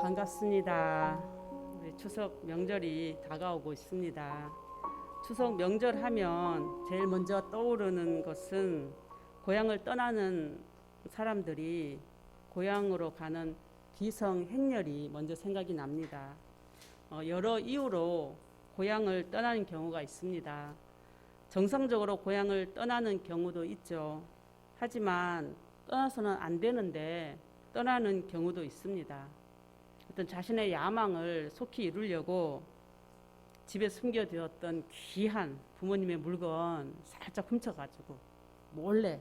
반갑습니다. 우리 추석 명절이 다가오고 있습니다. 추석 명절 하면 제일 먼저 떠오르는 것은 고향을 떠나는 사람들이 고향으로 가는 기성 행렬이 먼저 생각이 납니다. 여러 이유로 고향을 떠나는 경우가 있습니다. 정상적으로 고향을 떠나는 경우도 있죠. 하지만 떠나서는 안 되는데 떠나는 경우도 있습니다. 어떤 자신의 야망을 속히 이루려고 집에 숨겨두었던 귀한 부모님의 물건 살짝 훔쳐가지고 몰래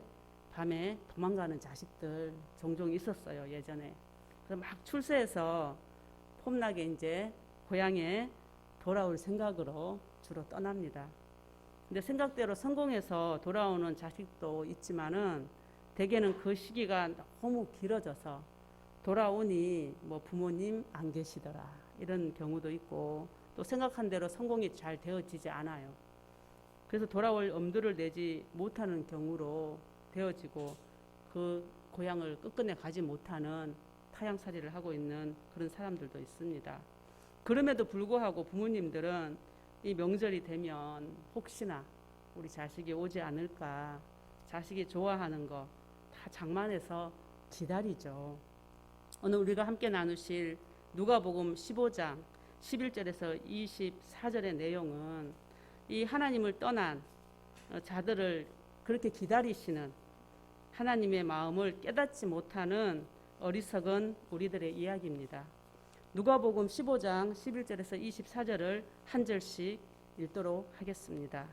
밤에 도망가는 자식들 종종 있었어요, 예전에. 그래서 막 출세해서 폼나게 이제 고향에 돌아올 생각으로 주로 떠납니다. 근데 생각대로 성공해서 돌아오는 자식도 있지만은 대개는 그 시기가 너무 길어져서 돌아오니 뭐 부모님 안 계시더라 이런 경우도 있고, 또 생각한 대로 성공이 잘 되어지지 않아요. 그래서 돌아올 엄두를 내지 못하는 경우로 되어지고 그 고향을 끝끝내 가지 못하는 타향살이를 하고 있는 그런 사람들도 있습니다. 그럼에도 불구하고 부모님들은 이 명절이 되면 혹시나 우리 자식이 오지 않을까, 자식이 좋아하는 거 다 장만해서 기다리죠. 오늘 우리가 함께 나누실 누가복음 15장 11절에서 24절의 내용은 이 하나님을 떠난 자들을 그렇게 기다리시는 하나님의 마음을 깨닫지 못하는 어리석은 우리들의 이야기입니다. 누가복음 15장 11절에서 24절을 한 절씩 읽도록 하겠습니다.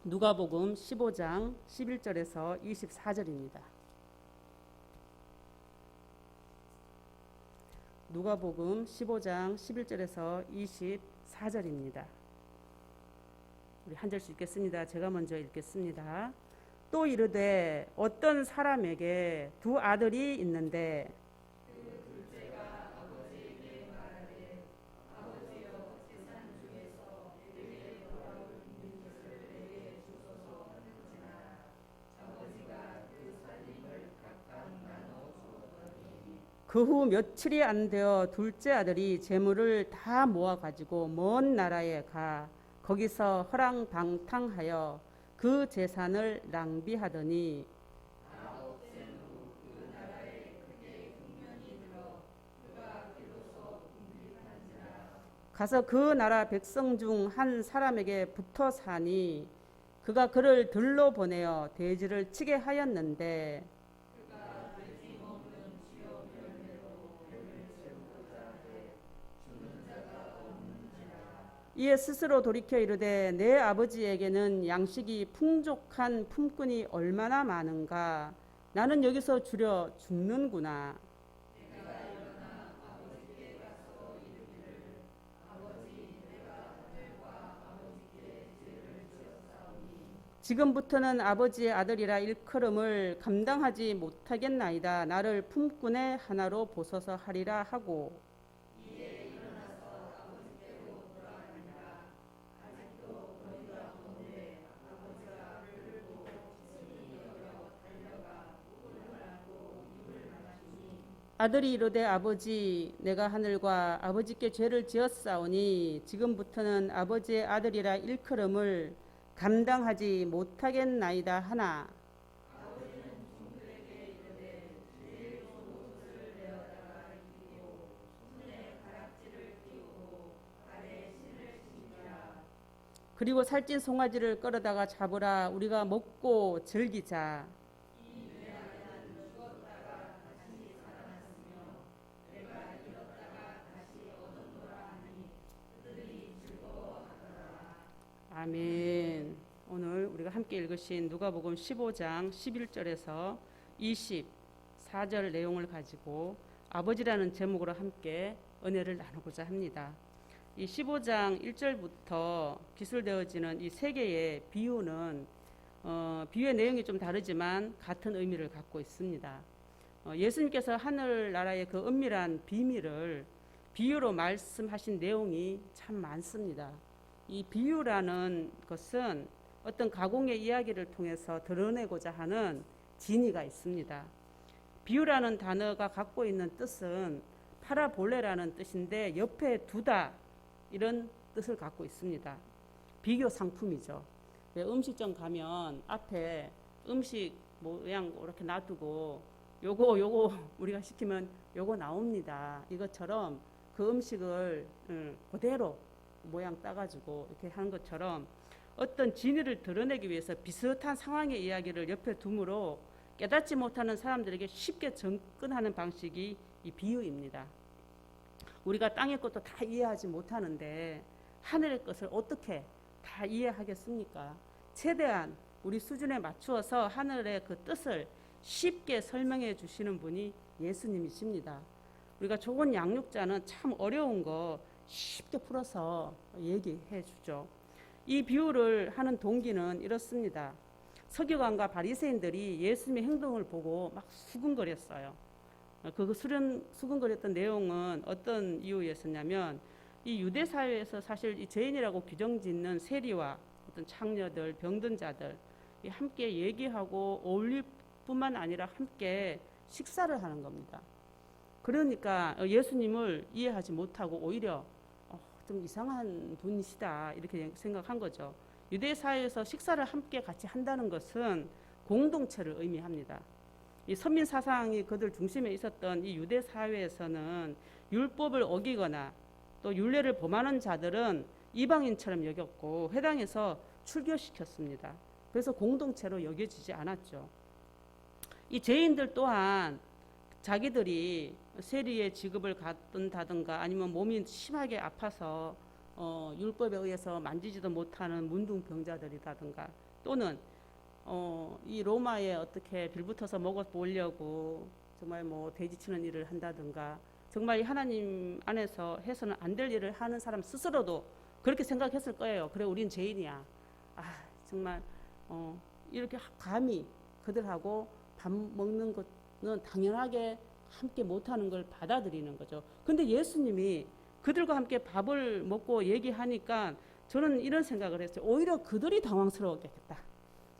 누가복음 15장 11절에서 24절입니다. 누가복음 15장 11절에서 24절입니다. 우리 한 절씩 읽겠습니다. 제가 먼저 읽겠습니다. 또 이르되 어떤 사람에게 두 아들이 있는데 그 후 며칠이 안 되어 둘째 아들이 재물을 다 모아가지고 먼 나라에 가 거기서 허랑방탕하여 그 재산을 낭비하더니 가서 그 나라 백성 중 한 사람에게 붙어 사니 그가 그를 들러 보내어 돼지를 치게 하였는데 이에 스스로 돌이켜 이르되 내 아버지에게는 양식이 풍족한 품꾼이 얼마나 많은가, 나는 여기서 주려 죽는구나. 지금부터는 아버지의 아들이라 일컬음을 감당하지 못하겠나이다. 나를 품꾼의 하나로 보소서 하리라 하고 아들이 이르되 아버지, 내가 하늘과 아버지께 죄를 지었사오니 지금부터는 아버지의 아들이라 일컬음을 감당하지 못하겠나이다 하나 그리고 살찐 송아지를 끌어다가 잡으라. 우리가 먹고 즐기자. 아멘. 오늘 우리가 함께 읽으신 누가복음 15장 11절에서 24절 내용을 가지고 아버지라는 제목으로 함께 은혜를 나누고자 합니다. 이 15장 1절부터 기술되어지는 이 세 개의 비유는 비유의 내용이 좀 다르지만 같은 의미를 갖고 있습니다. 예수님께서 하늘나라의 그 은밀한 비밀을 비유로 말씀하신 내용이 참 많습니다. 이 비유라는 것은 어떤 가공의 이야기를 통해서 드러내고자 하는 진의가 있습니다. 비유라는 단어가 갖고 있는 뜻은 파라볼레라는 뜻인데 옆에 두다 이런 뜻을 갖고 있습니다. 비교 상품이죠. 음식점 가면 앞에 음식 모양 이렇게 놔두고 요거 우리가 시키면 요거 나옵니다. 이것처럼 그 음식을 그대로 모양 따가지고 이렇게 하는 것처럼 어떤 진위를 드러내기 위해서 비슷한 상황의 이야기를 옆에 두므로 깨닫지 못하는 사람들에게 쉽게 접근하는 방식이 이 비유입니다. 우리가 땅의 것도 다 이해하지 못하는데 하늘의 것을 어떻게 다 이해하겠습니까? 최대한 우리 수준에 맞추어서 하늘의 그 뜻을 쉽게 설명해 주시는 분이 예수님이십니다. 우리가 좋은 양육자는 참 어려운 거 쉽게 풀어서 얘기해 주죠. 이 비유를 하는 동기는 이렇습니다. 서기관과 바리새인들이 예수님의 행동을 보고 막 수근거렸어요. 그 수근거렸던 내용은 어떤 이유였었냐면 이 유대 사회에서 사실 이 죄인이라고 규정짓는 세리와 어떤 창녀들, 병든 자들 함께 얘기하고 어울릴 뿐만 아니라 함께 식사를 하는 겁니다. 그러니까 예수님을 이해하지 못하고 오히려 좀 이상한 분이시다 이렇게 생각한 거죠. 유대 사회에서 식사를 함께 같이 한다는 것은 공동체를 의미합니다. 이 선민 사상이 그들 중심에 있었던 이 유대 사회에서는 율법을 어기거나 또 율례를 범하는 자들은 이방인처럼 여겼고 회당에서 출교시켰습니다. 그래서 공동체로 여겨지지 않았죠. 이 죄인들 또한 자기들이 세리의 직업을 갖는다든가 아니면 몸이 심하게 아파서 율법에 의해서 만지지도 못하는 문둥병자들이라든가 또는 이 로마에 어떻게 빌붙어서 먹어보려고 정말 뭐 돼지치는 일을 한다든가 정말 하나님 안에서 해서는 안 될 일을 하는 사람 스스로도 그렇게 생각했을 거예요. 그래 우린 죄인이야. 정말 이렇게 감히 그들하고 밥 먹는 것은 당연하게 함께 못하는 걸 받아들이는 거죠. 근데 예수님이 그들과 함께 밥을 먹고 얘기하니까 저는 이런 생각을 했어요. 오히려 그들이 당황스러웠겠다.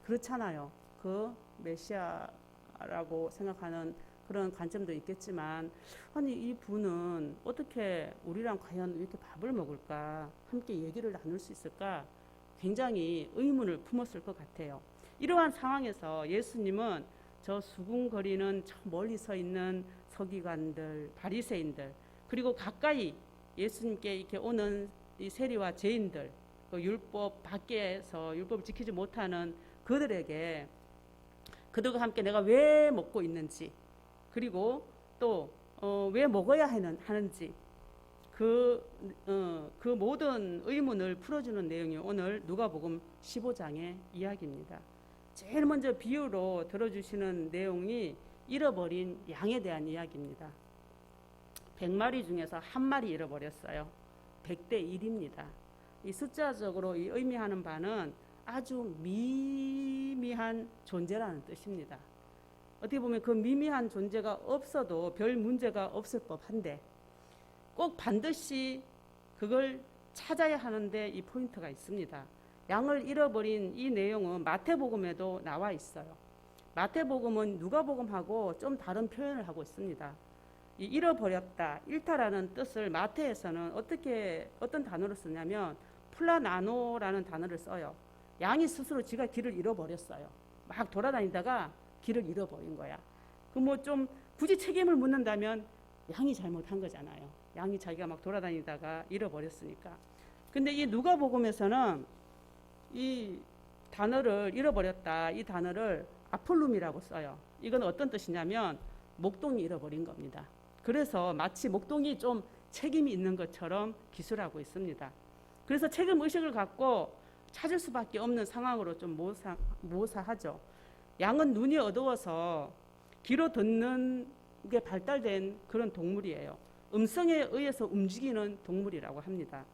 그렇잖아요. 그 메시아라고 생각하는 그런 관점도 있겠지만 아니 이 분은 어떻게 우리랑 과연 이렇게 밥을 먹을까? 함께 얘기를 나눌 수 있을까? 굉장히 의문을 품었을 것 같아요. 이러한 상황에서 예수님은 저 수군거리는 저 멀리 서 있는 서기관들, 바리새인들 그리고 가까이 예수님께 이렇게 오는 이 세리와 죄인들, 그 율법 밖에서 율법을 지키지 못하는 그들에게 그들과 함께 내가 왜 먹고 있는지 그리고 또 왜 먹어야 하는지 그 모든 의문을 풀어주는 내용이 오늘 누가복음 15장의 이야기입니다. 제일 먼저 비유로 들어주시는 내용이 잃어버린 양에 대한 이야기입니다. 100마리 중에서 한 마리 잃어버렸어요. 100대 1입니다. 이 숫자적으로 이 의미하는 바는 아주 미미한 존재라는 뜻입니다. 어떻게 보면 그 미미한 존재가 없어도 별 문제가 없을 법한데 꼭 반드시 그걸 찾아야 하는데 이 포인트가 있습니다. 양을 잃어버린 이 내용은 마태복음에도 나와 있어요. 마태복음은 누가복음하고 좀 다른 표현을 하고 있습니다. 이 잃어버렸다, 잃다라는 뜻을 마태에서는 어떤 단어로 쓰냐면 플라나노라는 단어를 써요. 양이 스스로 지가 길을 잃어버렸어요. 막 돌아다니다가 길을 잃어버린 거야. 그 뭐 좀 굳이 책임을 묻는다면 양이 잘못한 거잖아요. 양이 자기가 막 돌아다니다가 잃어버렸으니까. 근데 이 누가복음에서는 이 단어를 잃어버렸다, 이 단어를 아폴룸이라고 써요. 이건 어떤 뜻이냐면 목동이 잃어버린 겁니다. 그래서 마치 목동이 좀 책임이 있는 것처럼 기술하고 있습니다. 그래서 책임 의식을 갖고 찾을 수밖에 없는 상황으로 좀 모사하죠. 양은 눈이 어두워서 귀로 듣는 게 발달된 그런 동물이에요. 음성에 의해서 움직이는 동물이라고 합니다.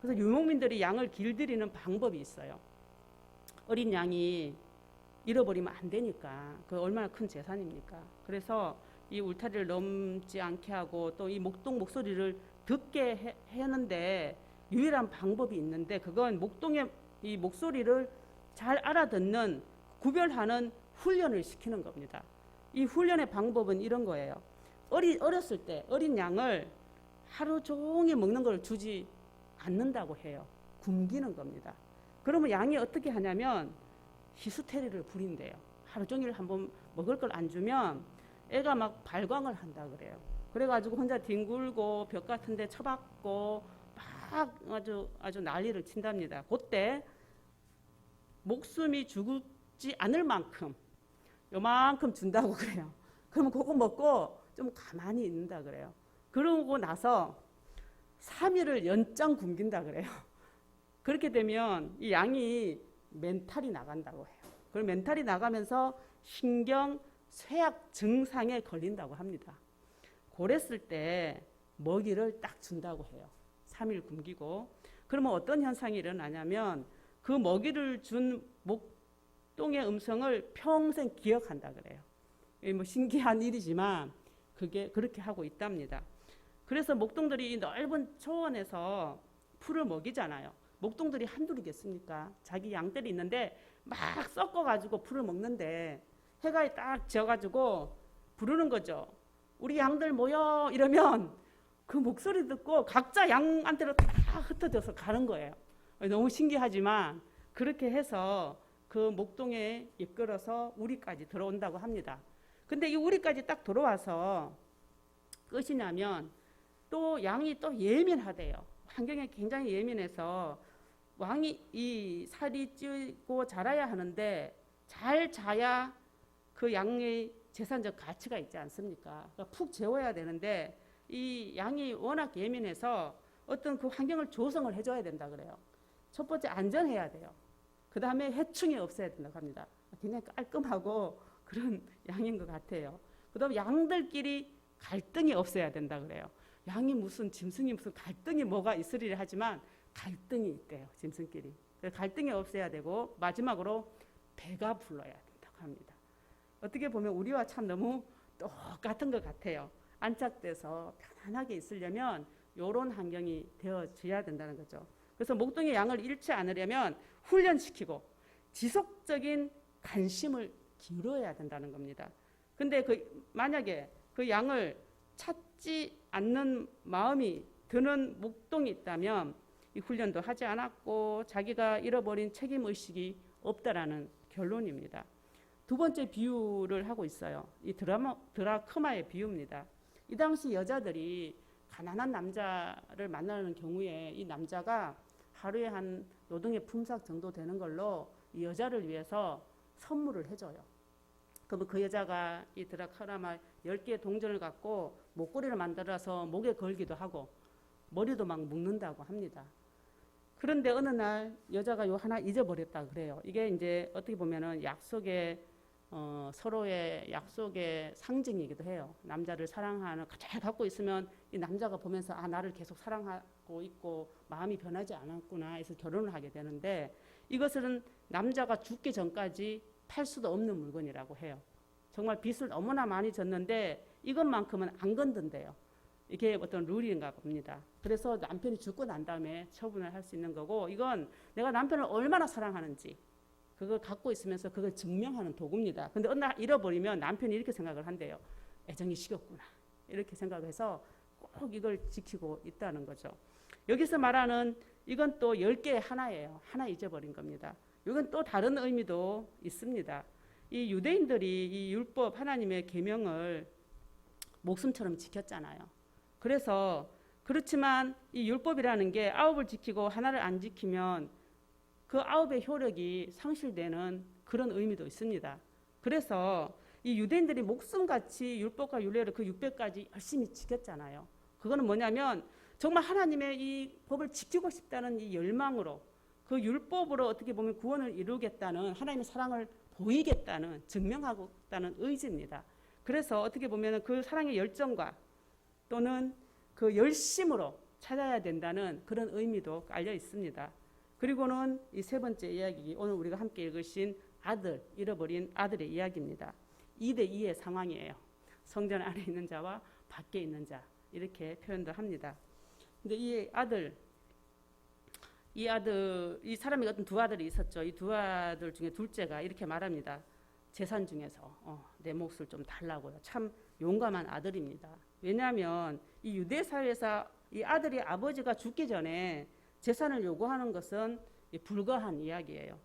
그래서 유목민들이 양을 길들이는 방법이 있어요. 어린 양이 잃어버리면 안 되니까 그 얼마나 큰 재산입니까? 그래서 이 울타리를 넘지 않게 하고 또 이 목동 목소리를 듣게 하는데 유일한 방법이 있는데 그건 목동의 이 목소리를 잘 알아듣는 구별하는 훈련을 시키는 겁니다. 이 훈련의 방법은 이런 거예요. 어렸을 때 어린 양을 하루 종일 먹는 걸 주지 않는다고 해요. 굶기는 겁니다. 그러면 양이 어떻게 하냐면 히스테리를 부린대요. 하루 종일 한번 먹을 걸 안 주면 애가 막 발광을 한다 그래요. 그래가지고 혼자 뒹굴고 벽 같은 데 쳐박고 막 아주 난리를 친답니다. 그때 목숨이 죽지 않을 만큼 요만큼 준다고 그래요. 그러면 그거 먹고 좀 가만히 있는다 그래요. 그러고 나서 3일을 연장 굶긴다 그래요. 그렇게 되면 이 양이 멘탈이 나간다고 해요. 그럼 멘탈이 나가면서 신경 쇠약 증상에 걸린다고 합니다. 그랬을 때 먹이를 딱 준다고 해요. 3일 굶기고. 그러면 어떤 현상이 일어나냐면 그 먹이를 준 목동의 음성을 평생 기억한다 그래요. 뭐 신기한 일이지만 그게 그렇게 하고 있답니다. 그래서 목동들이 이 넓은 초원에서 풀을 먹이잖아요. 목동들이 한둘이겠습니까? 자기 양떼리 있는데 막 섞어가지고 풀을 먹는데 해가 딱 지어가지고 부르는 거죠. 우리 양들 모여 이러면 그 목소리 듣고 각자 양한테로 다 흩어져서 가는 거예요. 너무 신기하지만 그렇게 해서 그 목동에 이끌어서 우리까지 들어온다고 합니다. 근데 이 우리까지 딱 들어와서 끝이 나면 또 양이 또 예민하대요. 환경에 굉장히 예민해서 왕이 이 살이 찌고 자라야 하는데 잘 자야 그 양의 재산적 가치가 있지 않습니까? 그러니까 푹 재워야 되는데 이 양이 워낙 예민해서 어떤 그 환경을 조성을 해줘야 된다 그래요. 첫 번째 안전해야 돼요. 그 다음에 해충이 없어야 된다고 합니다. 굉장히 깔끔하고 그런 양인 것 같아요. 그 다음에 양들끼리 갈등이 없어야 된다 그래요. 양이 무슨 짐승이 무슨 갈등이 뭐가 있으리라 하지만 갈등이 있대요. 짐승끼리. 갈등이 없어야 되고 마지막으로 배가 불러야 된다고 합니다. 어떻게 보면 우리와 참 너무 똑같은 것 같아요. 안착돼서 편안하게 있으려면 이런 환경이 되어져야 된다는 거죠. 그래서 목동의 양을 잃지 않으려면 훈련시키고 지속적인 관심을 기울여야 된다는 겁니다. 근데 만약에 그 양을 찾지 않는 마음이 드는 목동이 있다면 이 훈련도 하지 않았고 자기가 잃어버린 책임의식이 없다라는 결론입니다. 두 번째 비유를 하고 있어요. 이 드라크마의 비유입니다. 이 당시 여자들이 가난한 남자를 만나는 경우에 이 남자가 하루에 한 노동의 품삯 정도 되는 걸로 이 여자를 위해서 선물을 해줘요. 그러면 그 여자가 이 드라크마 10개의 동전을 갖고 목걸이를 만들어서 목에 걸기도 하고 머리도 막 묶는다고 합니다. 그런데 어느 날 여자가 요 하나 잊어버렸다 그래요. 이게 이제 어떻게 보면은 서로의 약속의 상징이기도 해요. 남자를 사랑하는 잘 갖고 있으면 이 남자가 보면서 나를 계속 사랑하고 있고 마음이 변하지 않았구나 해서 결혼을 하게 되는데 이것은 남자가 죽기 전까지 팔 수도 없는 물건이라고 해요. 정말 빚을 너무나 많이 졌는데 이것만큼은 안 건든대요. 이게 어떤 룰인가 봅니다. 그래서 남편이 죽고 난 다음에 처분을 할 수 있는 거고 이건 내가 남편을 얼마나 사랑하는지 그걸 갖고 있으면서 그걸 증명하는 도구입니다. 근데 어느 날 잃어버리면 남편이 이렇게 생각을 한대요. 애정이 식었구나. 이렇게 생각해서 꼭 이걸 지키고 있다는 거죠. 여기서 말하는 이건 또 10개의 하나예요. 하나 잊어버린 겁니다. 이건 또 다른 의미도 있습니다. 이 유대인들이 이 율법 하나님의 계명을 목숨처럼 지켰잖아요. 그래서 그렇지만 이 율법이라는 게 9을 지키고 하나를 안 지키면 그 9의 효력이 상실되는 그런 의미도 있습니다. 그래서 이 유대인들이 목숨같이 율법과 율례를 그 600까지 열심히 지켰잖아요. 그거는 뭐냐면 정말 하나님의 이 법을 지키고 싶다는 이 열망으로 그 율법으로 어떻게 보면 구원을 이루겠다는 하나님의 사랑을 보이겠다는 증명하겠다는 의지입니다. 그래서 어떻게 보면 그 사랑의 열정과 또는 그 열심으로 찾아야 된다는 그런 의미도 깔려 있습니다. 그리고는 이 세 번째 이야기, 오늘 우리가 함께 읽으신 아들, 잃어버린 아들의 이야기입니다. 2대2의 상황이에요. 성전 안에 있는 자와 밖에 있는 자 이렇게 표현도 합니다. 근데 이 사람이 어떤 두 아들이 있었죠. 이 두 아들 중에 둘째가 이렇게 말합니다. 재산 중에서 내 몫을 좀 달라고요. 참 용감한 아들입니다. 왜냐하면 이 유대 사회에서 이 아들이 아버지가 죽기 전에 재산을 요구하는 것은 불가한 이야기예요.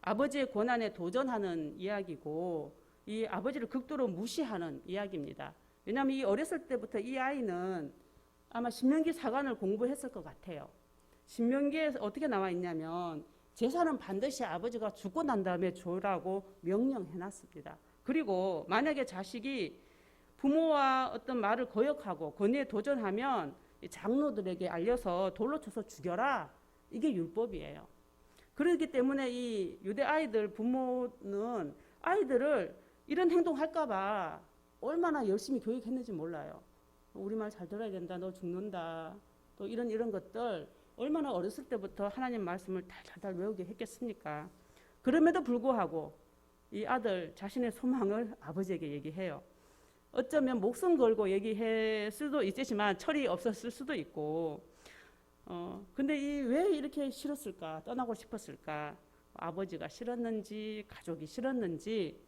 아버지의 권한에 도전하는 이야기고 이 아버지를 극도로 무시하는 이야기입니다. 왜냐하면 이 어렸을 때부터 이 아이는 아마 신명기 사관을 공부했을 것 같아요. 신명기에 어떻게 나와 있냐면 재산은 반드시 아버지가 죽고 난 다음에 줘라고 명령해놨습니다. 그리고 만약에 자식이 부모와 어떤 말을 거역하고 권위에 도전하면 장로들에게 알려서 돌로 쳐서 죽여라. 이게 율법이에요. 그렇기 때문에 이 유대 아이들 부모는 아이들을 이런 행동할까 봐 얼마나 열심히 교육했는지 몰라요. 우리 말 잘 들어야 된다. 너 죽는다. 또 이런 것들 얼마나 어렸을 때부터 하나님 말씀을 달달달 외우게 했겠습니까? 그럼에도 불구하고 이 아들 자신의 소망을 아버지에게 얘기해요. 어쩌면 목숨 걸고 얘기할 수도 있지만 철이 없었을 수도 있고 근데 왜 이렇게 싫었을까? 떠나고 싶었을까? 아버지가 싫었는지 가족이 싫었는지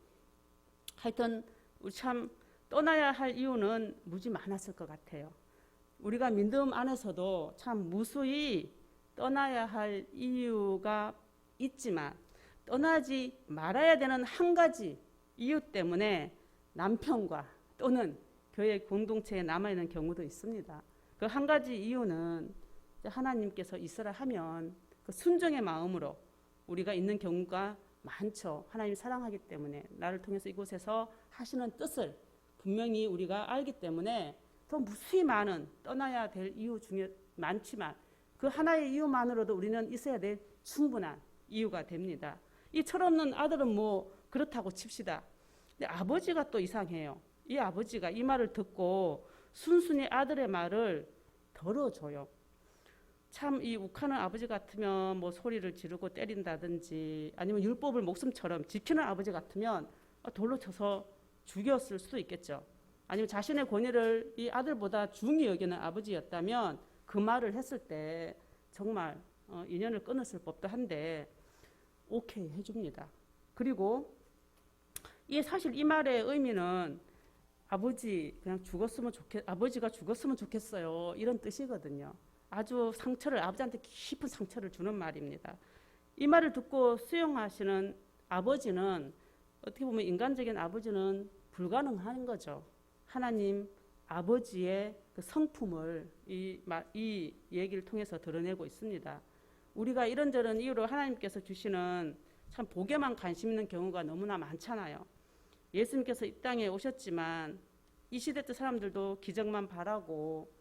하여튼 우리 참 떠나야 할 이유는 무지 많았을 것 같아요. 우리가 믿음 안에서도 참 무수히 떠나야 할 이유가 있지만 떠나지 말아야 되는 한 가지 이유 때문에 남편과 또는 교회 공동체에 남아있는 경우도 있습니다. 그 한 가지 이유는 하나님께서 있으라 하면 그 순종의 마음으로 우리가 있는 경우가 많죠. 하나님 사랑하기 때문에 나를 통해서 이곳에서 하시는 뜻을 분명히 우리가 알기 때문에 더 무수히 많은 떠나야 될 이유 중에 많지만 그 하나의 이유만으로도 우리는 있어야 될 충분한 이유가 됩니다. 이 철없는 아들은 뭐 그렇다고 칩시다. 근데 아버지가 또 이상해요. 이 아버지가 이 말을 듣고 순순히 아들의 말을 들어줘요. 참 이 욱하는 아버지 같으면 뭐 소리를 지르고 때린다든지 아니면 율법을 목숨처럼 지키는 아버지 같으면 돌로 쳐서 죽였을 수도 있겠죠. 아니면 자신의 권위를 이 아들보다 중히 여기는 아버지였다면 그 말을 했을 때 정말 인연을 끊었을 법도 한데 오케이 해줍니다. 그리고 사실 이 말의 의미는 아버지가 죽었으면 좋겠어요. 이런 뜻이거든요. 아주 아버지한테 깊은 상처를 주는 말입니다. 이 말을 듣고 수용하시는 아버지는 어떻게 보면 인간적인 아버지는 불가능한 거죠. 하나님 아버지의 그 성품을 이 얘기를 통해서 드러내고 있습니다. 우리가 이런저런 이유로 하나님께서 주시는 참 복에만 관심 있는 경우가 너무나 많잖아요. 예수님께서 이 땅에 오셨지만 이 시대 때 사람들도 기적만 바라고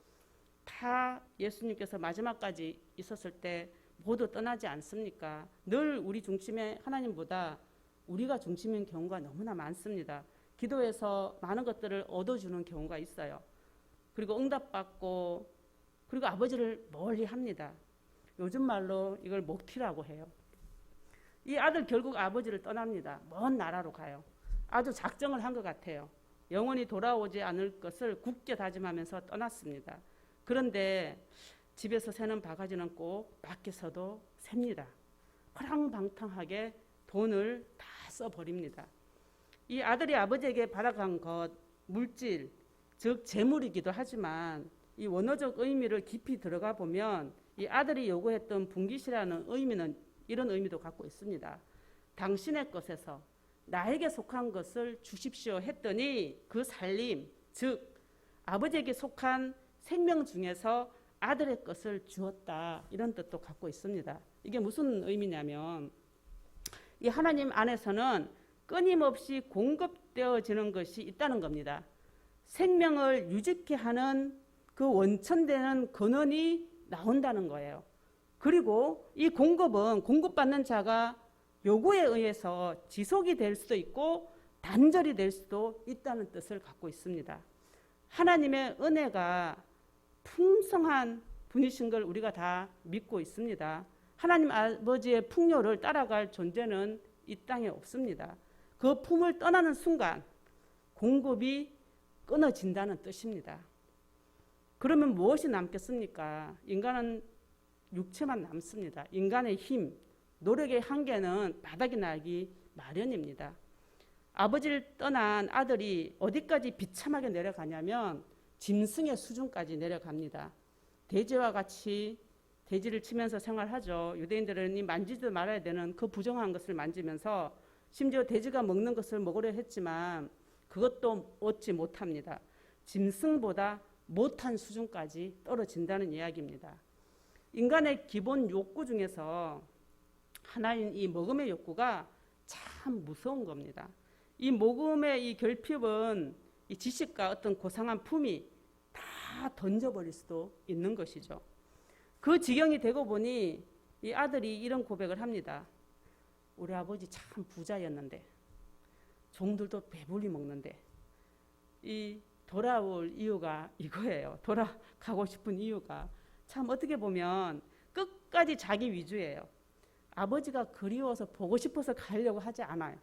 다 예수님께서 마지막까지 있었을 때 모두 떠나지 않습니까? 늘 우리 중심에 하나님보다 우리가 중심인 경우가 너무나 많습니다. 기도해서 많은 것들을 얻어주는 경우가 있어요. 그리고 응답받고 그리고 아버지를 멀리 합니다. 요즘 말로 이걸 목티라고 해요. 이 아들 결국 아버지를 떠납니다. 먼 나라로 가요. 아주 작정을 한 것 같아요. 영원히 돌아오지 않을 것을 굳게 다짐하면서 떠났습니다. 그런데 집에서 새는 바가지는 꼭 밖에서도 셉니다. 허랑방탕하게 돈을 다 써버립니다. 이 아들이 아버지에게 받아간 것, 물질, 즉 재물이기도 하지만 이 원어적 의미를 깊이 들어가 보면 이 아들이 요구했던 분깃이라는 의미는 이런 의미도 갖고 있습니다. 당신의 것에서 나에게 속한 것을 주십시오 했더니 그 살림, 즉 아버지에게 속한 생명 중에서 아들의 것을 주었다. 이런 뜻도 갖고 있습니다. 이게 무슨 의미냐면 이 하나님 안에서는 끊임없이 공급되어지는 것이 있다는 겁니다. 생명을 유지케 하는 그 원천되는 근원이 나온다는 거예요. 그리고 이 공급은 공급받는 자가 요구에 의해서 지속이 될 수도 있고 단절이 될 수도 있다는 뜻을 갖고 있습니다. 하나님의 은혜가 풍성한 분이신 걸 우리가 다 믿고 있습니다. 하나님 아버지의 풍요를 따라갈 존재는 이 땅에 없습니다. 그 품을 떠나는 순간 공급이 끊어진다는 뜻입니다. 그러면 무엇이 남겠습니까? 인간은 육체만 남습니다. 인간의 힘, 노력의 한계는 바닥이 나기 마련입니다. 아버지를 떠난 아들이 어디까지 비참하게 내려가냐면 짐승의 수준까지 내려갑니다. 돼지와 같이 돼지를 치면서 생활하죠. 유대인들은 이 만지도 말아야 되는 그 부정한 것을 만지면서 심지어 돼지가 먹는 것을 먹으려 했지만 그것도 얻지 못합니다. 짐승보다 못한 수준까지 떨어진다는 이야기입니다. 인간의 기본 욕구 중에서 하나인 이 먹음의 욕구가 참 무서운 겁니다. 이 먹음의 이 결핍은 이 지식과 어떤 고상한 품이 다 던져버릴 수도 있는 것이죠. 그 지경이 되고 보니 이 아들이 이런 고백을 합니다. 우리 아버지 참 부자였는데 종들도 배불리 먹는데 이 돌아올 이유가 이거예요. 돌아가고 싶은 이유가 참 어떻게 보면 끝까지 자기 위주예요. 아버지가 그리워서 보고 싶어서 가려고 하지 않아요.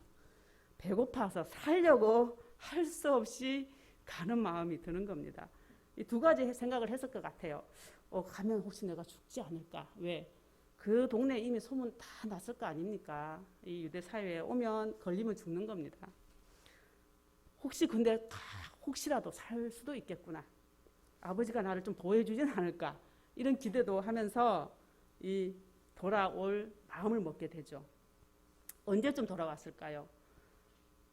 배고파서 살려고 할 수 없이 가는 마음이 드는 겁니다. 이 두 가지 생각을 했을 것 같아요. 가면 혹시 내가 죽지 않을까? 왜? 그 동네에 이미 소문 다 났을 거 아닙니까? 이 유대 사회에 오면 걸리면 죽는 겁니다. 혹시 근데 혹시라도 살 수도 있겠구나. 아버지가 나를 좀 보호해주진 않을까? 이런 기대도 하면서 이 돌아올 마음을 먹게 되죠. 언제쯤 돌아왔을까요?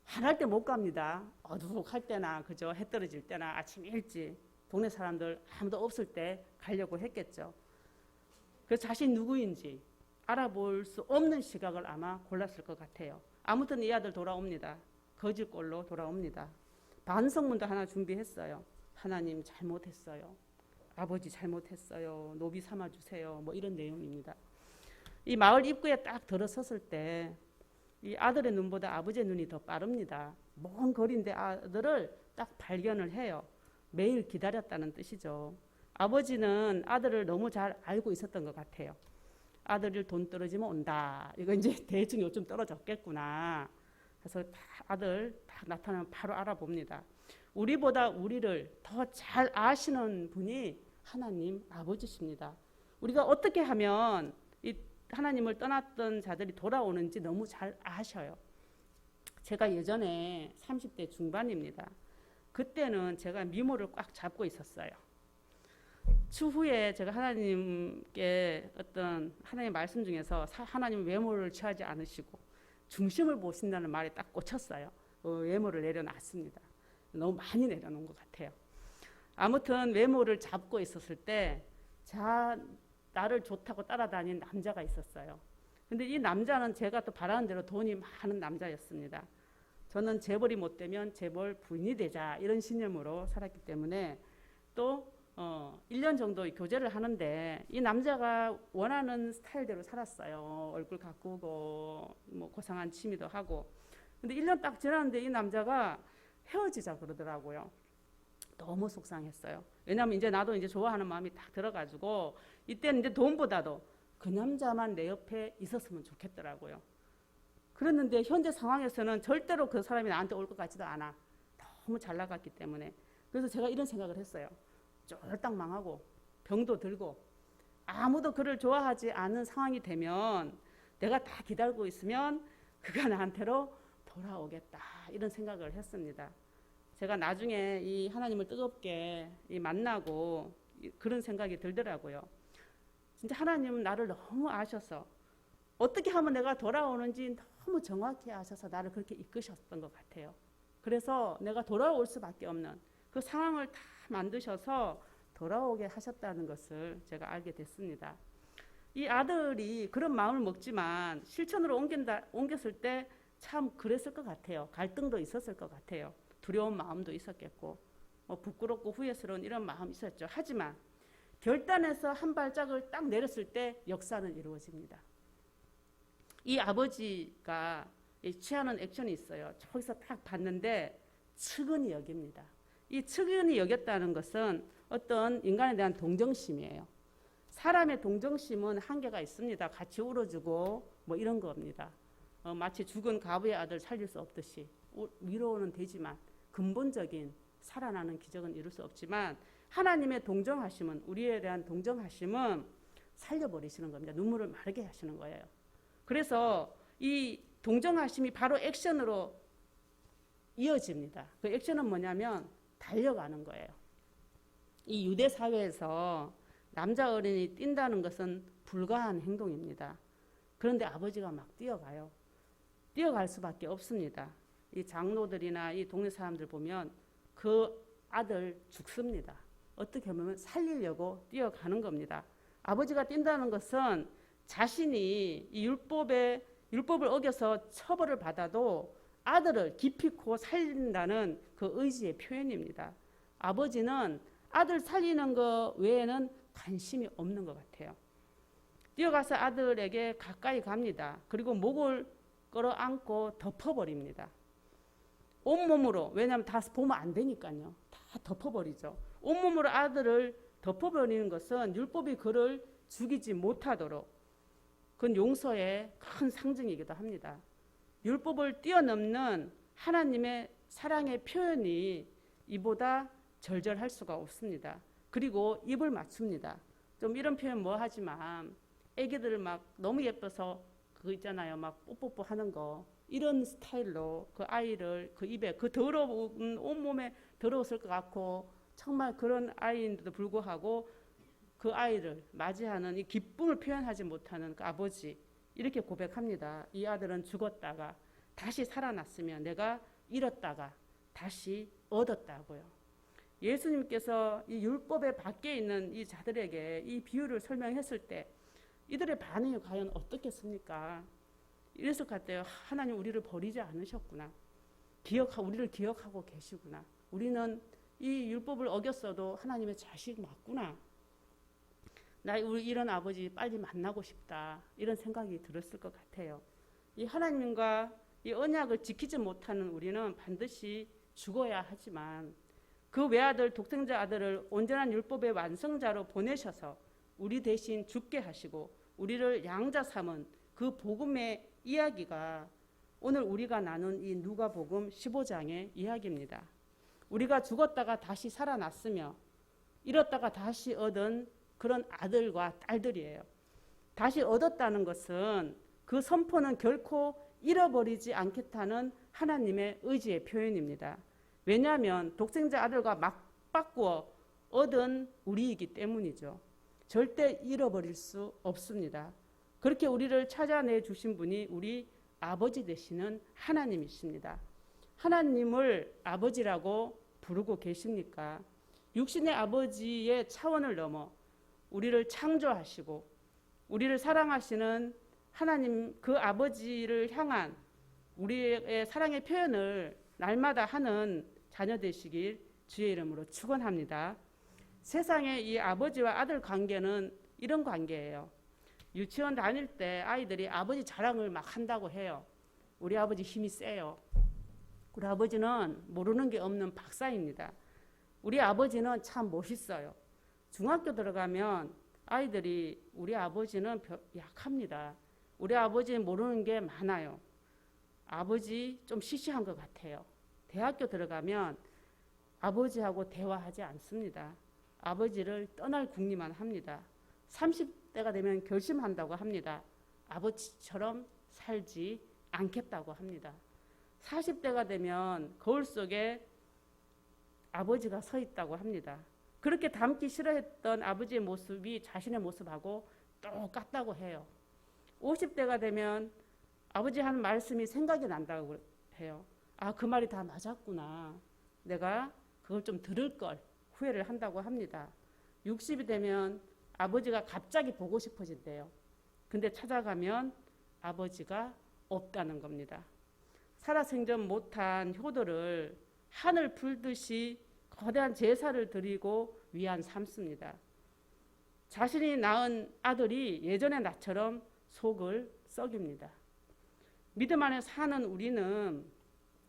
한할 때 못 갑니다. 어둑할 때나 그죠? 해 떨어질 때나 아침 일찍 동네 사람들 아무도 없을 때 가려고 했겠죠. 그래서 자신이 누구인지 알아볼 수 없는 시각을 아마 골랐을 것 같아요. 아무튼 이 아들 돌아옵니다. 거짓골로 돌아옵니다. 반성문도 하나 준비했어요. 하나님 잘못했어요. 아버지 잘못했어요. 노비 삼아주세요. 뭐 이런 내용입니다. 이 마을 입구에 딱 들어섰을 때 이 아들의 눈보다 아버지의 눈이 더 빠릅니다. 먼 거리인데 아들을 딱 발견을 해요. 매일 기다렸다는 뜻이죠. 아버지는 아들을 너무 잘 알고 있었던 것 같아요. 아들을 돈 떨어지면 온다. 이거 이제 대충 요즘 떨어졌겠구나. 그래서 아들 딱 나타나면 바로 알아봅니다. 우리보다 우리를 더 잘 아시는 분이 하나님 아버지십니다. 우리가 어떻게 하면 이 하나님을 떠났던 자들이 돌아오는지 너무 잘 아셔요. 제가 예전에 30대 중반입니다. 그때는 제가 미모를 꽉 잡고 있었어요. 추후에 제가 하나님께 어떤 하나님의 말씀 중에서 하나님 외모를 취하지 않으시고 중심을 보신다는 말에 딱 꽂혔어요. 외모를 내려놨습니다. 너무 많이 내려놓은 것 같아요. 아무튼 외모를 잡고 있었을 때 나를 좋다고 따라다닌 남자가 있었어요. 근데 이 남자는 제가 또 바라는 대로 돈이 많은 남자였습니다. 저는 재벌이 못 되면 재벌 부인이 되자 이런 신념으로 살았기 때문에 또 1년 정도 교제를 하는데 이 남자가 원하는 스타일대로 살았어요. 얼굴 가꾸고 뭐 고상한 취미도 하고. 근데 1년 딱 지났는데 이 남자가 헤어지자 그러더라고요. 너무 속상했어요. 왜냐하면 이제 나도 이제 좋아하는 마음이 딱 들어가지고 이때는 이제 돈보다도 그 남자만 내 옆에 있었으면 좋겠더라고요. 그랬는데 현재 상황에서는 절대로 그 사람이 나한테 올 것 같지도 않아. 너무 잘 나갔기 때문에. 그래서 제가 이런 생각을 했어요. 쫄딱 망하고 병도 들고 아무도 그를 좋아하지 않는 상황이 되면 내가 다 기다리고 있으면 그가 나한테로 돌아오겠다 이런 생각을 했습니다. 제가 나중에 이 하나님을 뜨겁게 만나고 그런 생각이 들더라고요. 진짜 하나님은 나를 너무 아셔서 어떻게 하면 내가 돌아오는지 너무 정확히 아셔서 나를 그렇게 이끄셨던 것 같아요. 그래서 내가 돌아올 수밖에 없는 그 상황을 다 만드셔서 돌아오게 하셨다는 것을 제가 알게 됐습니다. 이 아들이 그런 마음을 먹지만 실천으로 옮겼을 때 참 그랬을 것 같아요. 갈등도 있었을 것 같아요. 두려운 마음도 있었겠고 부끄럽고 후회스러운 이런 마음이 있었죠. 하지만 결단해서 한 발짝을 딱 내렸을 때 역사는 이루어집니다. 이 아버지가 취하는 액션이 있어요. 저기서 딱 봤는데 측은히 여깁니다. 이 측은히 여겼다는 것은 어떤 인간에 대한 동정심이에요. 사람의 동정심은 한계가 있습니다. 같이 울어주고 뭐 이런 겁니다. 마치 죽은 과부의 아들 살릴 수 없듯이 위로는 되지만 근본적인 살아나는 기적은 이룰 수 없지만 하나님의 동정하심은 우리에 대한 동정하심은 살려버리시는 겁니다. 눈물을 마르게 하시는 거예요. 그래서 이 동정하심이 바로 액션으로 이어집니다. 그 액션은 뭐냐면 달려가는 거예요. 이 유대 사회에서 남자 어린이 뛴다는 것은 불가한 행동입니다. 그런데 아버지가 막 뛰어가요. 뛰어갈 수밖에 없습니다. 이 장로들이나 이 동네 사람들 보면 그 아들 죽습니다. 어떻게 보면 살리려고 뛰어가는 겁니다. 아버지가 뛴다는 것은 자신이 이 율법을 어겨서 처벌을 받아도 아들을 기피코 살린다는 그 의지의 표현입니다. 아버지는 아들 살리는 것 외에는 관심이 없는 것 같아요. 뛰어가서 아들에게 가까이 갑니다. 그리고 목을 끌어안고 덮어버립니다. 온몸으로, 왜냐하면 다 보면 안 되니까요. 다 덮어버리죠. 온몸으로 아들을 덮어버리는 것은 율법이 그를 죽이지 못하도록 그건 용서의 큰 상징이기도 합니다. 율법을 뛰어넘는 하나님의 사랑의 표현이 이보다 절절할 수가 없습니다. 그리고 입을 맞춥니다. 좀 이런 표현 뭐 하지만 애기들 막 너무 예뻐서 그거 있잖아요. 막 뽀뽀뽀 하는 거. 이런 스타일로 그 아이를 그 입에 그 더러운 온몸에 더러웠을 것 같고 정말 그런 아이인데도 불구하고 그 아이를 맞이하는 이 기쁨을 표현하지 못하는 그 아버지 이렇게 고백합니다. 이 아들은 죽었다가 다시 살아났으며 내가 잃었다가 다시 얻었다고요. 예수님께서 이 율법의 밖에 있는 이 자들에게 이 비유를 설명했을 때 이들의 반응이 과연 어떻겠습니까? 이랬을 것 같아요. 하나님 우리를 버리지 않으셨구나. 우리를 기억하고 계시구나. 우리는 이 율법을 어겼어도 하나님의 자식 맞구나. 우리 이런 아버지 빨리 만나고 싶다. 이런 생각이 들었을 것 같아요. 이 하나님과 이 언약을 지키지 못하는 우리는 반드시 죽어야 하지만 그 외아들 독생자 아들을 온전한 율법의 완성자로 보내셔서 우리 대신 죽게 하시고 우리를 양자 삼은 그 복음의 이야기가 오늘 우리가 나눈 이 누가복음 15장의 이야기입니다. 우리가 죽었다가 다시 살아났으며 잃었다가 다시 얻은 그런 아들과 딸들이에요. 다시 얻었다는 것은 그 선포는 결코 잃어버리지 않겠다는 하나님의 의지의 표현입니다. 왜냐하면 독생자 아들과 맞바꾸어 얻은 우리이기 때문이죠. 절대 잃어버릴 수 없습니다. 그렇게 우리를 찾아내 주신 분이 우리 아버지 되시는 하나님이십니다. 하나님을 아버지라고 부르고 계십니까? 육신의 아버지의 차원을 넘어 우리를 창조하시고 우리를 사랑하시는 하나님 그 아버지를 향한 우리의 사랑의 표현을 날마다 하는 자녀 되시길 주의 이름으로 축원합니다. 세상의 이 아버지와 아들 관계는 이런 관계예요. 유치원 다닐 때 아이들이 아버지 자랑을 막 한다고 해요. 우리 아버지 힘이 세요. 우리 아버지는 모르는 게 없는 박사입니다. 우리 아버지는 참 멋있어요. 중학교 들어가면 아이들이 우리 아버지는 약합니다. 우리 아버지는 모르는 게 많아요. 아버지 좀 시시한 것 같아요. 대학교 들어가면 아버지하고 대화하지 않습니다. 아버지를 떠날 궁리만 합니다. 30대가 되면 결심한다고 합니다. 아버지처럼 살지 않겠다고 합니다. 40대가 되면 거울 속에 아버지가 서 있다고 합니다. 그렇게 닮기 싫어했던 아버지의 모습이 자신의 모습하고 똑같다고 해요. 50대가 되면 아버지 하는 말씀이 생각이 난다고 해요. 아, 그 말이 다 맞았구나. 내가 그걸 좀 들을 걸 후회를 한다고 합니다. 60이 되면 아버지가 갑자기 보고 싶어진대요. 근데 찾아가면 아버지가 없다는 겁니다. 살아생전 못한 효도를 하늘 풀듯이 거대한 제사를 드리고 위안 삼습니다. 자신이 낳은 아들이 예전의 나처럼 속을 썩입니다. 믿음 안에 사는 우리는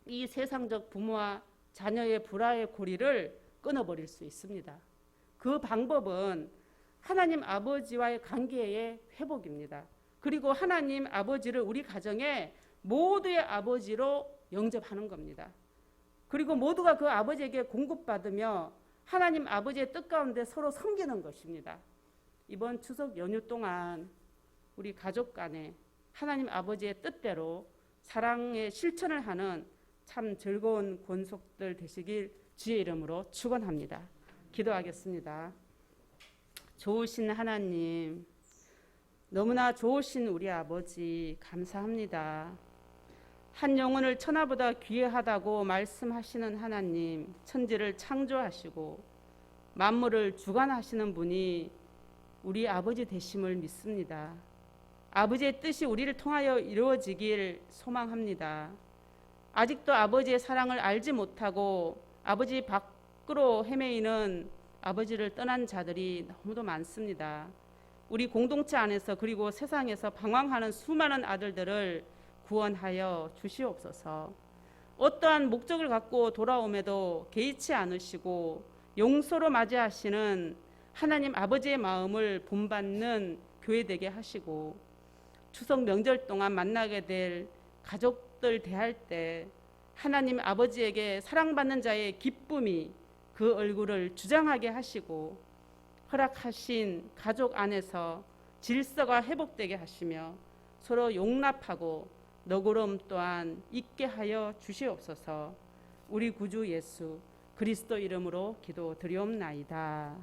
이 세상적 부모와 자녀의 불화의 고리를 끊어버릴 수 있습니다. 그 방법은 하나님 아버지와의 관계의 회복입니다. 그리고 하나님 아버지를 우리 가정의 모두의 아버지로 영접하는 겁니다. 그리고 모두가 그 아버지에게 공급받으며 하나님 아버지의 뜻 가운데 서로 섬기는 것입니다. 이번 추석 연휴 동안 우리 가족 간에 하나님 아버지의 뜻대로 사랑의 실천을 하는 참 즐거운 권속들 되시길 주의 이름으로 축원합니다. 기도하겠습니다. 좋으신 하나님, 너무나 좋으신 우리 아버지 감사합니다. 한 영혼을 천하보다 귀하다고 말씀하시는 하나님, 천지를 창조하시고 만물을 주관하시는 분이 우리 아버지 되심을 믿습니다. 아버지의 뜻이 우리를 통하여 이루어지길 소망합니다. 아직도 아버지의 사랑을 알지 못하고 아버지 밖으로 헤매이는 아버지를 떠난 자들이 너무도 많습니다. 우리 공동체 안에서 그리고 세상에서 방황하는 수많은 아들들을 구원하여 주시옵소서. 어떠한 목적을 갖고 돌아옴에도 개의치 않으시고 용서로 맞이하시는 하나님 아버지의 마음을 본받는 교회 되게 하시고, 추석 명절 동안 만나게 될 가족들 대할 때 하나님 아버지에게 사랑받는 자의 기쁨이 그 얼굴을 주장하게 하시고, 허락하신 가족 안에서 질서가 회복되게 하시며 서로 용납하고 너그러움 또한 있게 하여 주시옵소서. 우리 구주 예수 그리스도 이름으로 기도드리옵나이다.